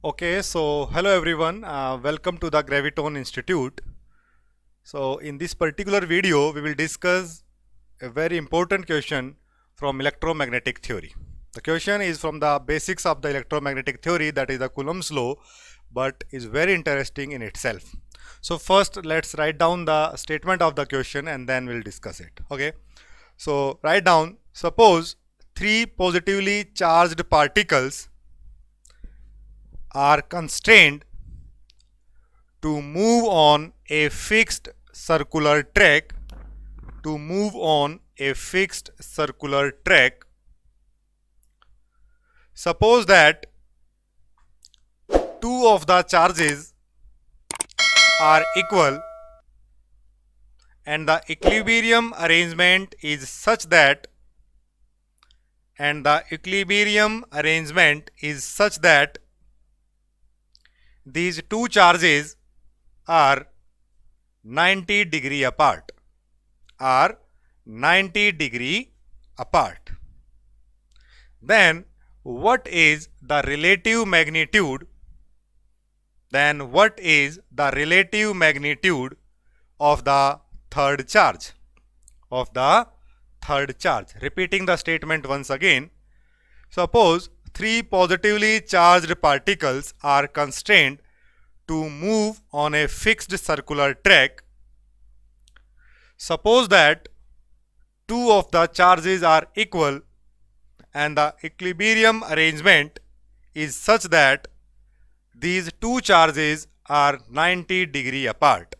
Okay, so hello everyone, welcome to the Graviton Institute. So in this particular video, we will discuss a very important question from electromagnetic theory. The question is from the basics of the electromagnetic theory, that is the Coulomb's law, but is very interesting in itself. So first let's write down the statement of the question and then we'll discuss it. Okay, so write down, suppose three positively charged particles are constrained to move on a fixed circular track suppose that two of the charges are equal and the equilibrium arrangement is such that these two charges are 90 degree apart. Then what is the relative magnitude of the third charge? Repeating the statement once again. Suppose three positively charged particles are constrained to move on a fixed circular track. Suppose that two of the charges are equal and the equilibrium arrangement is such that these two charges are 90 degree apart.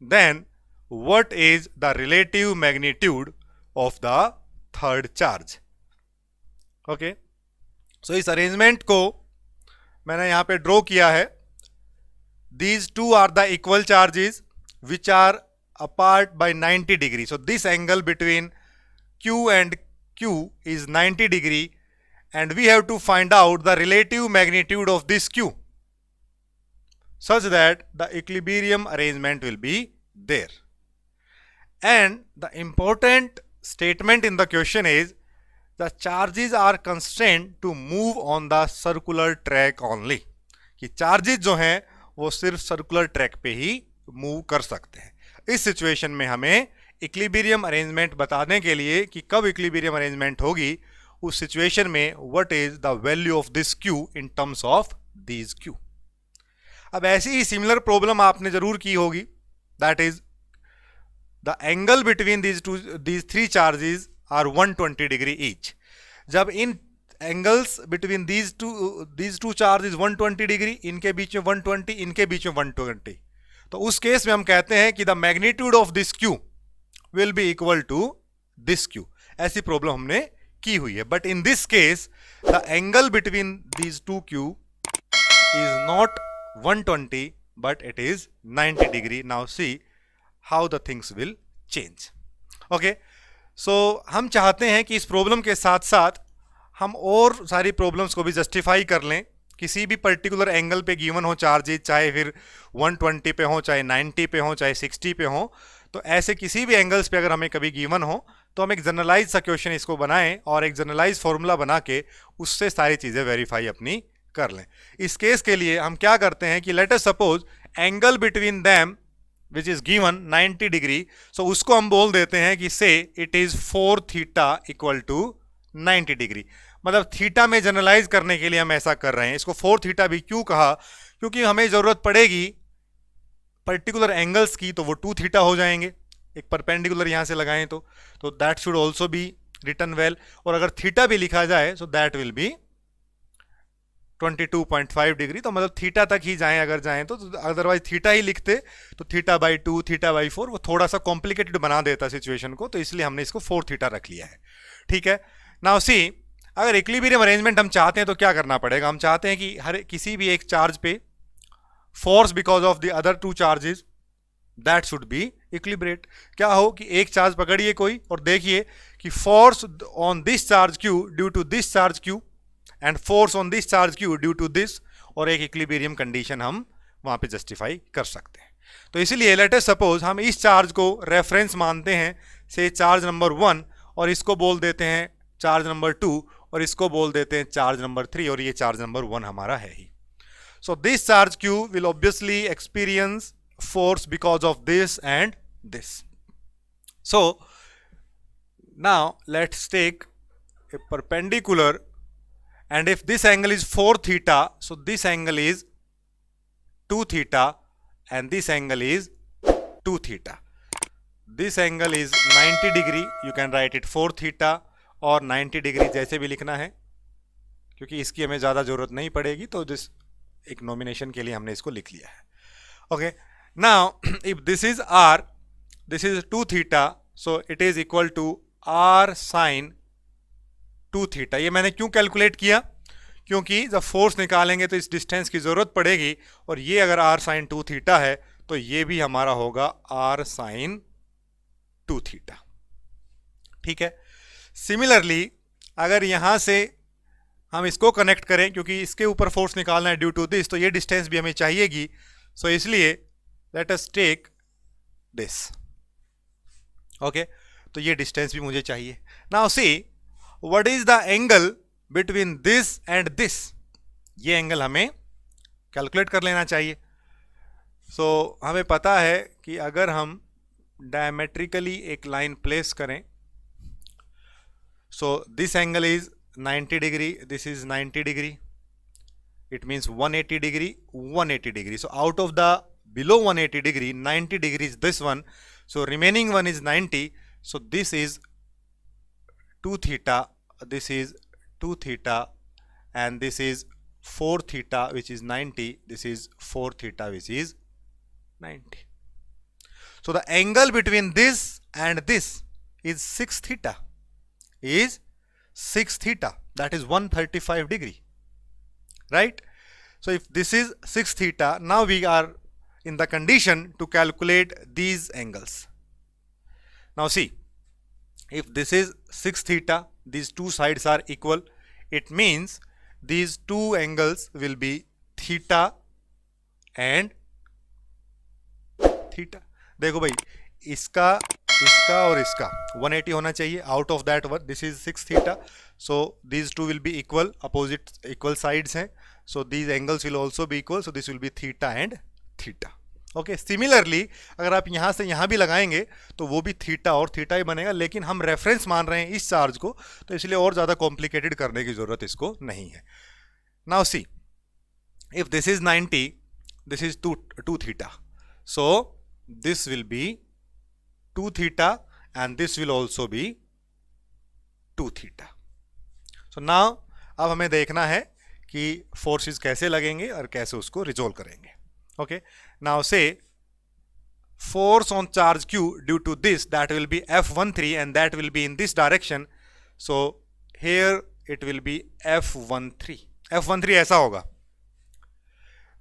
Then what is the relative magnitude of the third charge? Okay, so इस arrangement को मैंने यहाँ पे draw किया है. These two are the equal charges which are apart by 90 degree. So this angle between Q and Q is 90 degree and we have to find out the relative magnitude of this Q such that the equilibrium arrangement will be there. And the important statement in the question is the charges are constrained to move on the circular track only. कि charges जो हैं वो सिर्फ circular track पे ही move कर सकते हैं. इस सिचुएशन में हमें इक्विलिब्रियम अरेंजमेंट बताने के लिए कि कब इक्विलिब्रियम अरेंजमेंट होगी, उस सिचुएशन में what is the value of this q in terms of these q. अब ऐसी ही सिमिलर प्रॉब्लम आपने जरूर की होगी, that is the angle between these three charges are 120 degree each. जब इन angles between these two charges 120 degree, इनके बीच में 120, इनके बीच में 120, तो उस केस में हम कहते हैं कि the magnitude of this Q will be equal to this Q. ऐसी प्रॉब्लम हमने की हुई है. But in this case the angle between these two Q is not 120 but it is 90 degree. Now see how the things will change. Okay, so हम चाहते हैं कि इस प्रॉब्लम के साथ साथ हम और सारी प्रॉब्लम्स को भी जस्टिफाई कर लें. किसी भी पर्टिकुलर एंगल पे गिवन हो चार्जेज, चाहे फिर 120 पे हो, चाहे 90 पे हो, चाहे 60 पे हो, तो ऐसे किसी भी एंगल्स पे अगर हमें कभी गिवन हो तो हम एक जनरलाइज सा क्वेश्चन इसको बनाएं और एक जनरलाइज फॉर्मूला बना के उससे सारी चीज़ें वेरीफाई अपनी कर लें. इस केस के लिए हम क्या करते हैं कि let us suppose angle between them which is given 90 degree. So उसको हम बोल देते हैं कि say it is 4 theta equal to 90 degree. मतलब थीटा में जनरलाइज करने के लिए हम ऐसा कर रहे हैं. इसको 4 थीटा भी क्यों कहा, क्योंकि हमें जरूरत पड़ेगी पर्टिकुलर एंगल्स की, तो वो 2 थीटा हो जाएंगे. एक परपेंडिकुलर यहां से लगाएं तो that should also be written well. और अगर थीटा भी लिखा जाए so that will be 22.5 degree. तो मतलब थीटा तक ही जाएं अगर जाएं तो अदरवाइज थीटा ही लिखते तो थीटा बाई 2, थीटा बाई 4 वो थोड़ा सा कॉम्प्लिकेटेड बना देता सिचुएशन को, तो इसलिए हमने इसको 4 थीटा रख लिया है. ठीक है. नाउ सी, अगर इक्विलिब्रियम अरेंजमेंट हम चाहते हैं तो क्या करना पड़ेगा. हम चाहते हैं कि हर किसी भी एक चार्ज पे force because of the other two charges that should be equilibrate. क्या हो कि एक चार्ज पकड़िए कोई और देखिए कि force on this charge Q due to this charge Q and force on this charge Q due to this, और एक इक्विलिब्रियम कंडीशन हम वहां पे जस्टिफाई कर सकते हैं. तो इसीलिए लेट अस सपोज हम इस चार्ज को रेफरेंस मानते हैं, से चार्ज नंबर 1, और इसको बोल देते हैं चार्ज नंबर 2, और इसको बोल देते हैं चार्ज नंबर 3, और ये चार्ज नंबर 1 हमारा है ही. So this charge q will obviously experience force because of this and this. So now let's take a perpendicular, and if this angle is 4 theta, so this angle is 2 theta and this angle is 2 theta. This angle is 90 degree, you can write it 4 theta और 90 degree जैसे भी लिखना है, क्योंकि इसकी हमें ज़्यादा ज़रूरत नहीं पड़ेगी, तो जिस एक नॉमिनेशन के लिए हमने इसको लिख लिया है. Okay, now if this is r, this is 2 theta, so it is equal to r sine 2 theta. ये मैंने क्यों कैलकुलेट किया? क्योंकि जब फोर्स निकालेंगे तो इस डिस्टेंस की ज़रूरत पड़ेगी, और ये अगर r साइन 2 थीटा है तो ये भी हमारा होगा r साइन 2 थीटा. ठीक है. सिमिलरली अगर यहां से हम इसको कनेक्ट करें, क्योंकि इसके ऊपर फोर्स निकालना है ड्यू टू दिस, तो ये डिस्टेंस भी हमें चाहिएगी. सो इसलिए let us take this. Okay, तो ये डिस्टेंस भी मुझे चाहिए. Now see what is the angle between this and this. ये एंगल हमें कैलकुलेट कर लेना चाहिए. सो हमें पता है कि अगर हम डायमेट्रिकली एक लाइन प्लेस करें, so this angle is 90 degree, this is 90 degree, it means 180 degree, 180 degree. So out of the below 180 degree, 90 degree is this one, so remaining one is 90. So this is 2 theta, this is 2 theta, and this is 4 theta which is 90, this is 4 theta which is 90. So the angle between this and this is 6 theta, is 6 theta, that is 135 degree, right? So if this is 6 theta, now we are in the condition to calculate these angles. Now see, if this is 6 theta, these two sides are equal, it means these two angles will be theta and theta. देखो भाई, इसका और इसका 180 होना चाहिए. Out of that one this is 6 theta, so these two will be equal, opposite equal sides हैं, so these angles will also be equal, so this will be theta and theta. Okay, similarly अगर आप यहाँ से यहाँ भी लगाएंगे तो वो भी थीटा और थीटा ही बनेगा, लेकिन हम रेफरेंस मान रहे हैं इस चार्ज को, तो इसलिए और ज़्यादा कॉम्प्लिकेटेड करने की ज़रूरत इसको नहीं है. Now see, if this is 90, this is 2 theta, so this will B 2 theta and this will also be 2 theta. So now अब हमें देखना है कि फोर्सेस कैसे लगेंगे और कैसे उसको रिजोल्व करेंगे. ओके, नाउ से force on charge q due to this, that will be F13 and that will be in this direction. So here it will be F13. F13 ऐसा होगा.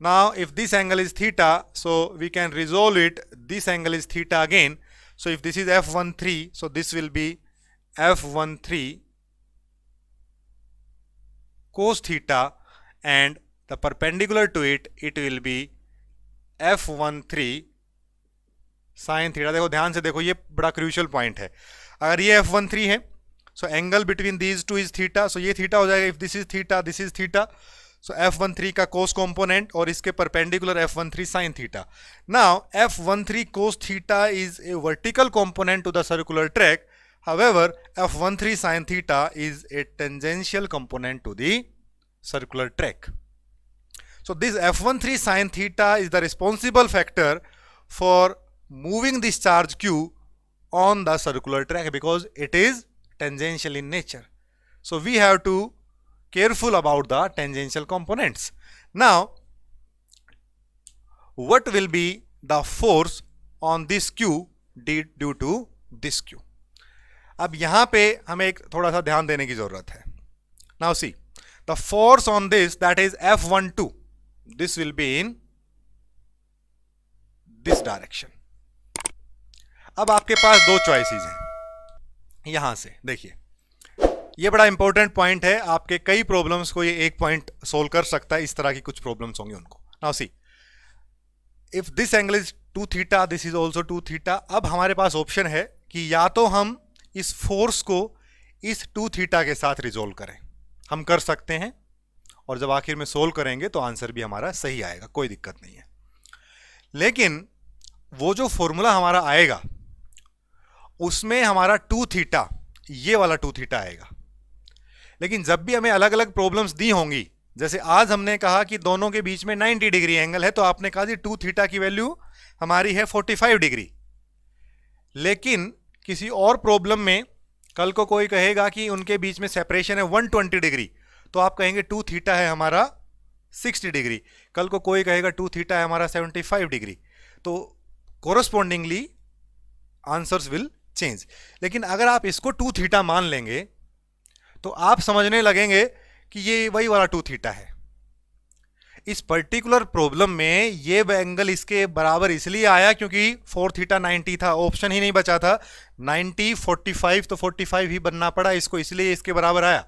Now if this angle is theta, so we can resolve it. This angle is theta again. So if this is F13, so this will be F13 cos theta, and the perpendicular to it, it will be F13 sin theta. देखो ध्यान से देखो, ये बड़ा crucial point है. अगर ये F13 है, so angle between these two is theta, so ये theta हो जाएगा. If this is theta, this is theta. So F13 का cos component और इसके perpendicular F13 sin theta. Now F13 cos theta is a vertical component to the circular track. However, F13 sin theta is a tangential component to the circular track. So this F13 sin theta is the responsible factor for moving this charge q on the circular track because it is tangential in nature. So we have to careful about the tangential components. Now what will be the force on this q due to this q? अब यहां पे हमें एक थोड़ा सा ध्यान देने की जरूरत है. Now see, the force on this, that is F12, this will be in this direction. अब आपके पास दो चॉइसेस हैं. यहां से देखिए, ये बड़ा इंपॉर्टेंट पॉइंट है. आपके कई प्रॉब्लम्स को ये एक पॉइंट सोल्व कर सकता है. इस तरह की कुछ प्रॉब्लम्स होंगी उनको. Now see, if this angle is 2 theta, this is also 2 theta. अब हमारे पास ऑप्शन है कि या तो हम इस फोर्स को इस 2 थीटा के साथ रिजोल्व करें, हम कर सकते हैं, और जब आखिर में सोल्व करेंगे तो आंसर भी हमारा सही आएगा, कोई दिक्कत नहीं है। लेकिन वो जो फॉर्मूला हमारा आएगा उसमें हमारा 2 थीटा, ये वाला 2 थीटा आएगा। लेकिन जब भी हमें अलग अलग प्रॉब्लम्स दी होंगी, जैसे आज हमने कहा कि दोनों के बीच में 90 डिग्री एंगल है, तो आपने कहा जी 2 थीटा की वैल्यू हमारी है 45 डिग्री। लेकिन किसी और प्रॉब्लम में कल को कोई कहेगा कि उनके बीच में सेपरेशन है 120 डिग्री, तो आप कहेंगे 2 थीटा है हमारा 60 डिग्री। कल को कोई कहेगा 2 थीटा है हमारा 75 डिग्री। तो कोरस्पॉन्डिंगली आंसर्स विल चेंज। लेकिन अगर आप इसको 2 थीटा मान लेंगे तो आप समझने लगेंगे कि ये वही वाला 2 थीटा है। इस पर्टिकुलर प्रॉब्लम में ये एंगल इसके बराबर इसलिए आया क्योंकि 4 थीटा 90 था, ऑप्शन ही नहीं बचा था। 90 45 तो 45 ही बनना पड़ा इसको, इसलिए इसके बराबर आया।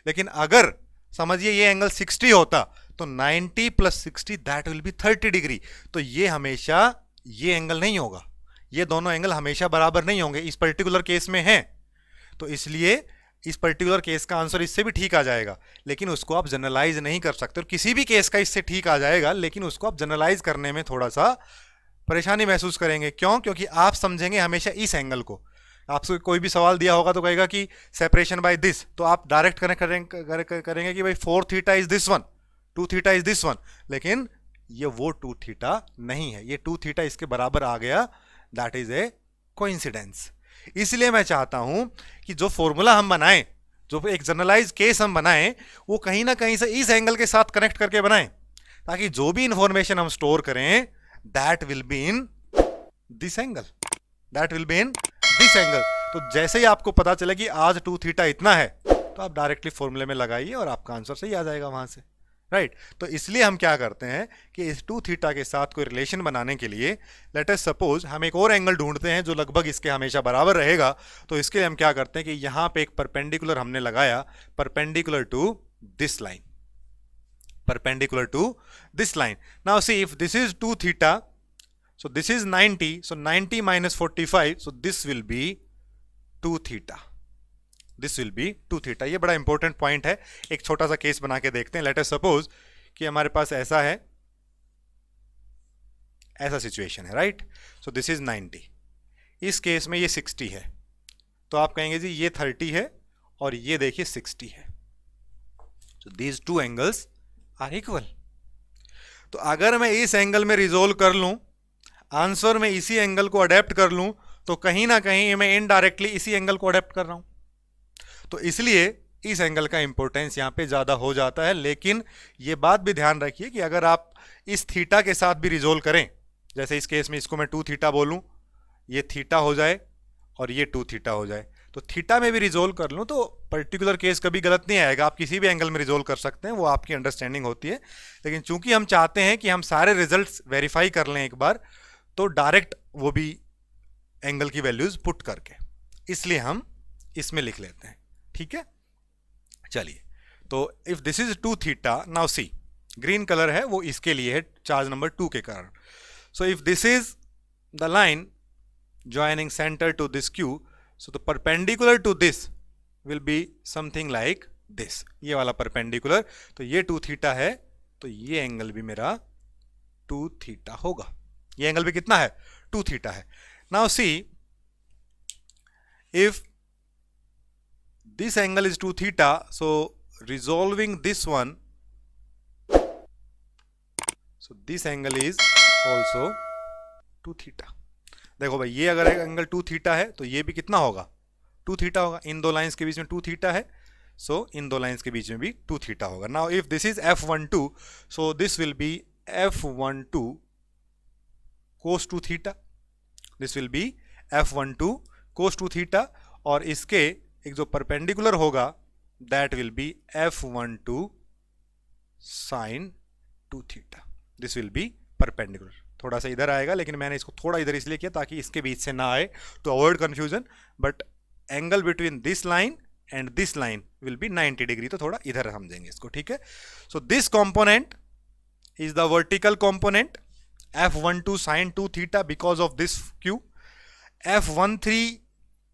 लेकिन अगर समझिए ये एंगल 60 होता तो 90 plus 60 that will B 30 degree. तो ये हमेशा ये एंगल नहीं होगा, ये दोनों एंगल हमेशा बराबर नहीं होंगे, इस पर्टिकुलर केस में हैं। तो इसलिए इस पर्टिकुलर केस का आंसर इससे भी ठीक आ जाएगा, लेकिन उसको आप जनरलाइज नहीं कर सकते। और किसी भी केस का इससे ठीक आ जाएगा, लेकिन उसको आप जनरलाइज करने में थोड़ा सा परेशानी महसूस करेंगे। क्यों? क्योंकि आप समझेंगे हमेशा इस एंगल को। आपसे कोई भी सवाल दिया होगा तो कहेगा कि सेपरेशन बाय दिस, तो आप डायरेक्ट कनेक्ट करेंगे कि भाई 4 theta is this one, 2 theta is this one. लेकिन ये वो 2 थीटा नहीं है, ये 2 थीटा इसके बराबर आ गया, दैट इज ए कोइंसिडेंस। इसलिए मैं चाहता हूं कि जो फॉर्मूला हम बनाएं, जो एक जनरलाइज केस हम बनाएं, वो कहीं ना कहीं से इस एंगल के साथ कनेक्ट करके बनाएं, ताकि जो भी इंफॉर्मेशन हम स्टोर करें that will be in this angle, that will be in this angle. तो जैसे ही आपको पता चले कि आज 2 थीटा इतना है, तो आप डायरेक्टली फॉर्मूले में लगाइए और आपका आंसर सही आ जाएगा वहां से, राइट। तो इसलिए हम क्या करते हैं कि इस 2 थीटा के साथ कोई रिलेशन बनाने के लिए लेट अस सपोज हम एक और एंगल ढूंढते हैं जो लगभग इसके हमेशा बराबर रहेगा। तो इसके लिए हम क्या करते हैं कि यहां पे एक परपेंडिकुलर हमने लगाया, perpendicular to this line, perpendicular to this line. Now see if this is 2 theta, so this is 90, so 90 minus 45, so this will be 2 theta, this will be 2 theta। ये बड़ा इंपॉर्टेंट पॉइंट है। एक छोटा सा case बना के देखते हैं। लेट अस सपोज कि हमारे पास ऐसा है, ऐसा सिचुएशन है, राइट। सो दिस इज 90, इस केस में ये 60 है, तो आप कहेंगे जी ये 30 है और ये देखिए 60 है। So these 2 angles are equal. तो अगर मैं इस एंगल में रिजोल्व कर लूं, आंसर में इसी एंगल को अडेप्ट कर लूं, तो कहीं ना कहीं मैं इनडायरेक्टली इसी एंगल को अडेप्ट कर रहा हूं। तो इसलिए इस एंगल का इंपॉर्टेंस यहां पे ज्यादा हो जाता है। लेकिन यह बात भी ध्यान रखिए कि अगर आप इस थीटा के साथ भी रिजोल्व करें, जैसे इस केस में इसको मैं 2 थीटा बोलूं, ये थीटा हो जाए और ये 2 थीटा हो जाए, तो थीटा में भी रिजोल्व कर लूं, तो पर्टिकुलर केस कभी गलत नहीं आएगा। आप किसी भी एंगल में रिजोल्व कर सकते हैं, वो आपकी अंडरस्टैंडिंग होती है। लेकिन चूंकि हम चाहते हैं कि हम सारे रिजल्ट्स वेरीफाई कर लें एक बार, तो डायरेक्ट वो भी एंगल की वैल्यूज पुट करके, इसलिए हम इसमें लिख लेते हैं, ठीक है। चलिए, तो if this is 2 theta, now see green colour है वो इसके लिए है, चार्ज नंबर 2 के कारण। So if this is the line joining centre to this Q, so the perpendicular to this will be something like this, ये वाला perpendicular. तो ये 2 थीटा है, तो ये एंगल भी मेरा 2 थीटा होगा। ये एंगल भी कितना है? 2 थीटा है। Now see if this angle is 2 theta, so resolving this one, so this angle is also 2 theta. देखो भाई, ये अगर एंगल 2 थीटा है तो ये भी कितना होगा? 2 थीटा होगा। इन दो लाइंस के बीच में 2 थीटा है, सो इन दो लाइंस के बीच में भी 2 थीटा होगा। Now if this is F12, so this will B F12 cos 2 theta, this will be F12 cos 2 theta, और इसके एक जो परपेंडिकुलर होगा that will be F12 sin 2 theta, this will be perpendicular। थोड़ा सा इधर आएगा, लेकिन मैंने इसको थोड़ा इधर इसलिए किया ताकि इसके बीच से ना आए, to avoid confusion. But angle between this line and this line will be 90 degree, तो थोड़ा इधर समझेंगे इसको, ठीक है। So this component is the vertical component F12 sin 2 theta because of this Q. F13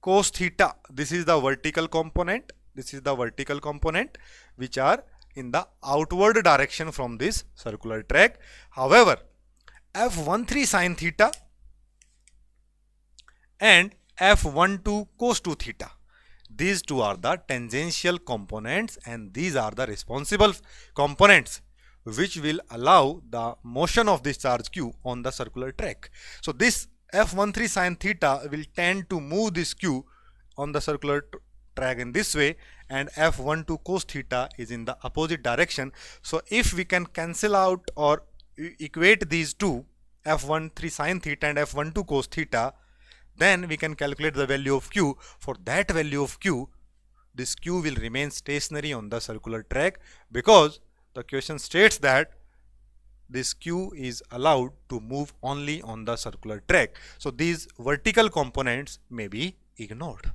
cos theta, this is the vertical component, this is the vertical component which are in the outward direction from this circular track. However, f13 sin theta and f12 cos 2 theta, these two are the tangential components, and these are the responsible components which will allow the motion of this charge q on the circular track. So this f13 sin theta will tend to move this q on the circular track in this way, and f12 cos theta is in the opposite direction. So if we can cancel out or equate these two, f13 sin theta and f12 cos theta, then we can calculate the value of q. For that value of q, this q will remain stationary on the circular track, because the question states that this q is allowed to move only on the circular track. So these vertical components may be ignored.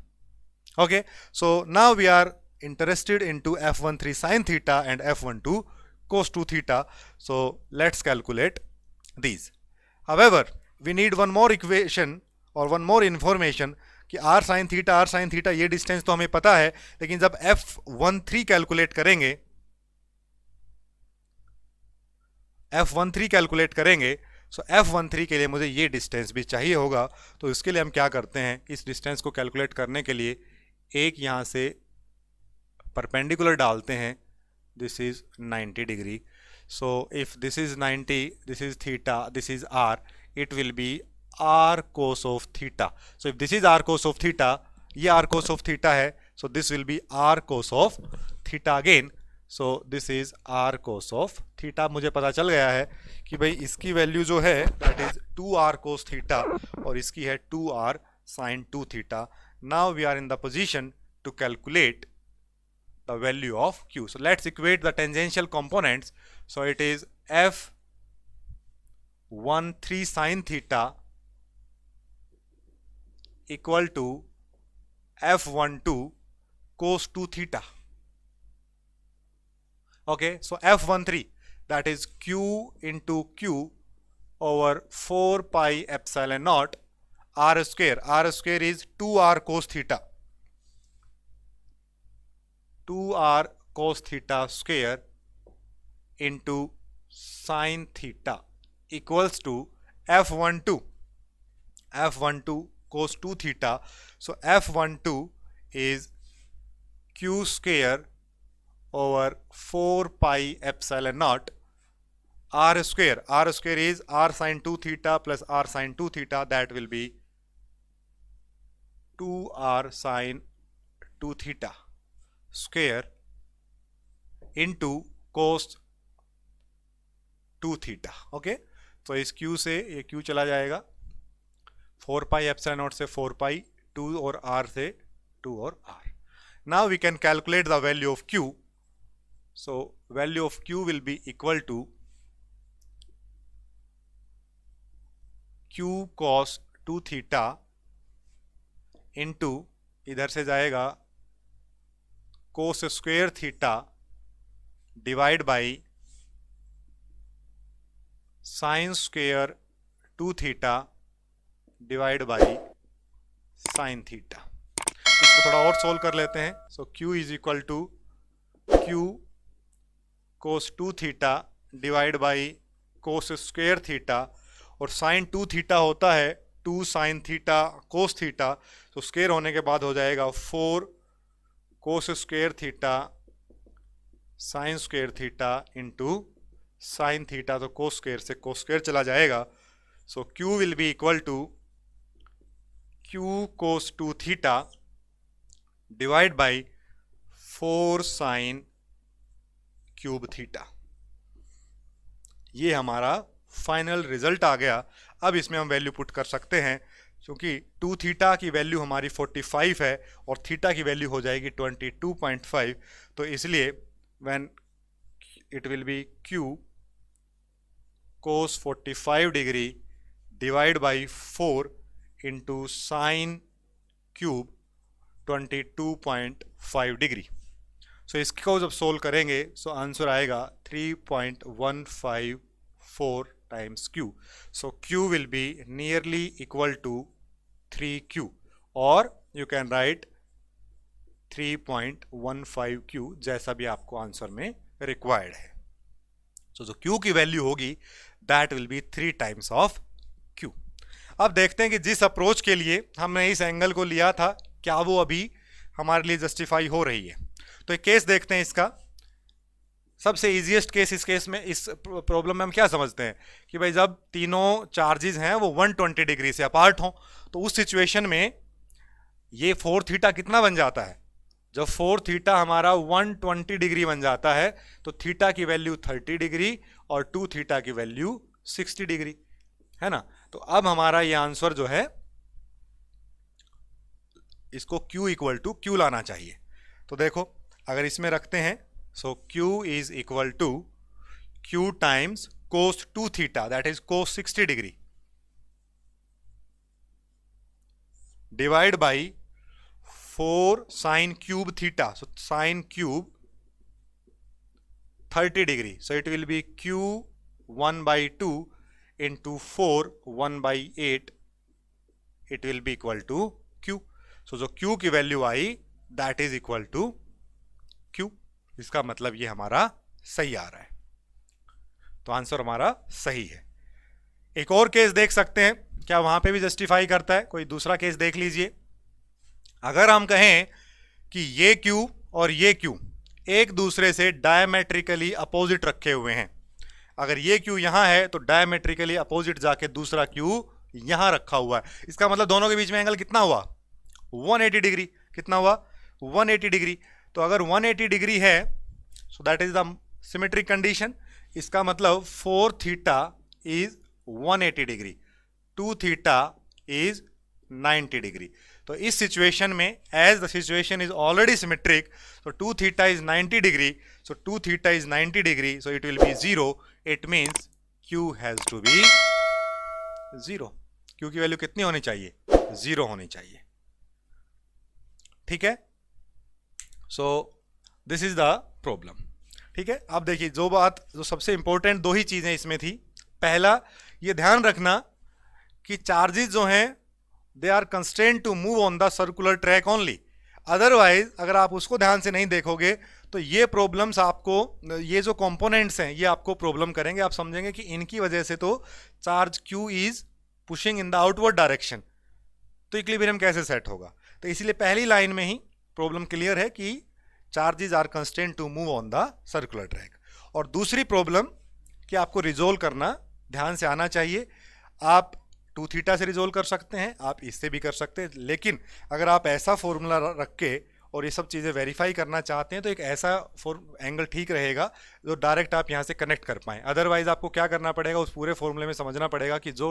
Okay, so now we are interested into f13 sin theta and f12 cos 2 theta. So let's calculate these. However, we need one more equation और one more information कि r sin theta ये distance तो हमें पता है, लेकिन जब f13 calculate करेंगे सो f13 के लिए मुझे ये डिस्टेंस भी चाहिए होगा. तो इसके लिए हम क्या करते हैं, इस डिस्टेंस को कैलकुलेट करने के लिए एक यहाँ से परपेंडिकुलर डालते हैं. This is 90 degree. So if this is 90, this is theta, this is r, it will B r cos of theta. So if this is r cos of theta, ये r cos of theta है, so this will be r cos of theta again. So this is r cos of theta. मुझे पता चल गया है कि भाई इसकी वैल्यू जो है that is 2r cos theta और इसकी है 2r sin 2 theta. Now we are in the position to calculate the value of q. So let's equate the tangential components. So it is f13 sin theta equal to f12 cos 2 theta. Okay, so f13, that is q into q over 4 pi epsilon naught r square. R square is 2r cos theta. 2r cos theta square into sin theta equals to f12 cos 2 theta. So f12 is q square over 4 pi epsilon naught r square. R square is r sin 2 theta plus r sin 2 theta, that will be 2r sin 2 theta square into cos 2 theta. Okay, तो इस q से ये q चला जाएगा, 4 pi epsilon not से 4 पाई, 2 और r से 2 और r. Now we can calculate the value of q. So value of q will be equal to q cos 2 theta into इधर से जाएगा cos square theta divide by sin square 2 theta divide by sine theta. इसको थोड़ा और solve कर लेते हैं. So q is equal to q cos 2 theta divide by cos square theta, और साइन 2 थीटा होता है 2 साइन थीटा कोस थीटा, तो स्क्वेयर होने के बाद हो जाएगा 4 cos square theta sine square theta into sine theta, तो कोस स्क्वेयर से कोस स्क्वेयर चला जाएगा. So q will be equal to q cos 2 theta divide by 4 sin cube theta. ये हमारा फाइनल रिजल्ट आ गया. अब इसमें हम वैल्यू पुट कर सकते हैं, क्योंकि 2 थीटा की वैल्यू हमारी 45 है और थीटा की वैल्यू हो जाएगी 22.5. तो इसलिए when it will be q cos 45 degree divide by 4 into sine cube 22.5 degree. So इसको जब सोल्व करेंगे सो आंसर आएगा 3.154 times q. So q will be nearly equal to 3q, और यू कैन राइट 3.15q जैसा भी आपको answer में required है। सो जो Q की वैल्यू होगी that will B 3 times of Q। अब देखते हैं कि जिस अप्रोच के लिए हमने इस एंगल को लिया था क्या वो अभी हमारे लिए जस्टिफाई हो रही है। तो एक केस देखते हैं इसका। सबसे इजीएस्ट केस इस केस में, इस प्रॉब्लम में हम क्या समझते हैं कि भाई जब तीनों चार्जेस हैं वो 120 डिग्री से अपार्ट हों, तो उस सिचुएशन में ये 4 थीटा कितना बन जाता है। जब 4 थीटा हमारा 120 डिग्री बन जाता है तो थीटा की वैल्यू 30 डिग्री और 2 थीटा की वैल्यू 60 डिग्री है ना। तो अब हमारा ये आंसर जो है इसको Q इक्वल टू Q लाना चाहिए। तो देखो अगर इसमें रखते हैं, so Q is equal to Q times cos 2 theta that is cos 60 degree divide by 4 sine cube theta, so sine cube 30 degree, so it will be Q 1/2 into 4 1/8, it will be equal to Q। So जो Q की value आई that is equal to Q। इसका मतलब ये हमारा सही आ रहा है, तो आंसर हमारा सही है। एक और केस देख सकते हैं, क्या वहां पे भी जस्टिफाई करता है। कोई दूसरा केस देख लीजिए। अगर हम कहें कि ये Q और ये Q एक दूसरे से डायमेट्रिकली अपोजिट रखे हुए हैं, अगर ये Q यहां है तो डायमेट्रिकली अपोजिट जाके दूसरा Q यहां रखा हुआ है, इसका मतलब दोनों के बीच में एंगल कितना हुआ 180 डिग्री। कितना हुआ 180 डिग्री। तो अगर 180 डिग्री है so that is the symmetric condition. इसका मतलब 4 theta is 180 degree, 2 theta is 90 degree. तो इस सिचुएशन में as the situation is already symmetric, so 2 theta is 90 degree, so 2 theta is 90 degree, so it will be 0. It means Q has to be 0। Q की value कितनी होनी चाहिए 0 होनी चाहिए। ठीक है, so this is the problem. ठीक है, अब देखिए जो सबसे इंपॉर्टेंट दो ही चीजें इसमें थी। पहला ये ध्यान रखना कि चार्जेस जो हैं they are constraint to move on the circular track only. Otherwise अगर आप उसको ध्यान से नहीं देखोगे तो ये प्रॉब्लम्स आपको, ये जो कंपोनेंट्स हैं ये आपको प्रॉब्लम करेंगे। आप समझेंगे कि इनकी वजह से तो charge Q is pushing in the outward direction, तो इक्विलिब्रियम कैसे सेट होगा। तो इसीलिए पहली लाइन में ही प्रॉब्लम क्लियर है कि charges are constraint to move on the circular track. और दूसरी प्रॉब्लम कि आपको रिजोल्व करना ध्यान से आना चाहिए। आप 2 थीटा से रिजोल्व कर सकते हैं, आप इससे भी कर सकते हैं, लेकिन अगर आप ऐसा फॉर्मूला रख के और ये सब चीज़ें वेरीफाई करना चाहते हैं तो एक ऐसा एंगल ठीक रहेगा जो डायरेक्ट आप यहाँ से कनेक्ट कर पाएँ। अदरवाइज आपको क्या करना पड़ेगा, उस पूरे फॉर्मूले में समझना पड़ेगा कि जो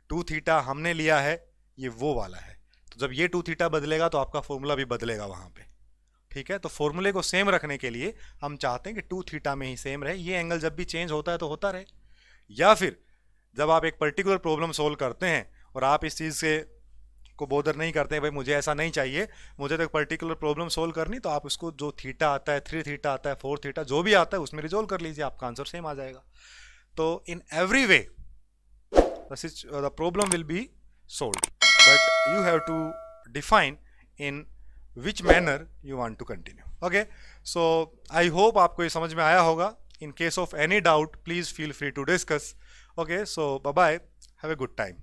2 थीटा हमने लिया है ये वो वाला है, तो जब ये 2 थीटा बदलेगा तो आपका फॉर्मूला भी बदलेगा वहाँ पे। ठीक है, तो फॉर्मूले को सेम रखने के लिए हम चाहते हैं कि 2 थीटा में ही सेम रहे, ये एंगल जब भी चेंज होता है तो होता रहे। या फिर जब आप एक पर्टिकुलर प्रॉब्लम सोल्व करते हैं और आप इस चीज़ से को बोदर नहीं करते हैं, भाई मुझे ऐसा नहीं चाहिए, मुझे तो एक पर्टिकुलर प्रॉब्लम सोल्व करनी, तो आप उसको जो थीटा आता है 3 थीटा आता है 4 थीटा जो भी आता है उसमें रिजोल्व कर लीजिए, आपका आंसर सेम आ जाएगा। तो in every way the problem will be solved, but you have to define in which manner you want to continue. Okay, so I hope आपको ये समझ में आया होगा। In case of any doubt, please feel free to discuss. Okay, so bye bye. Have a good time.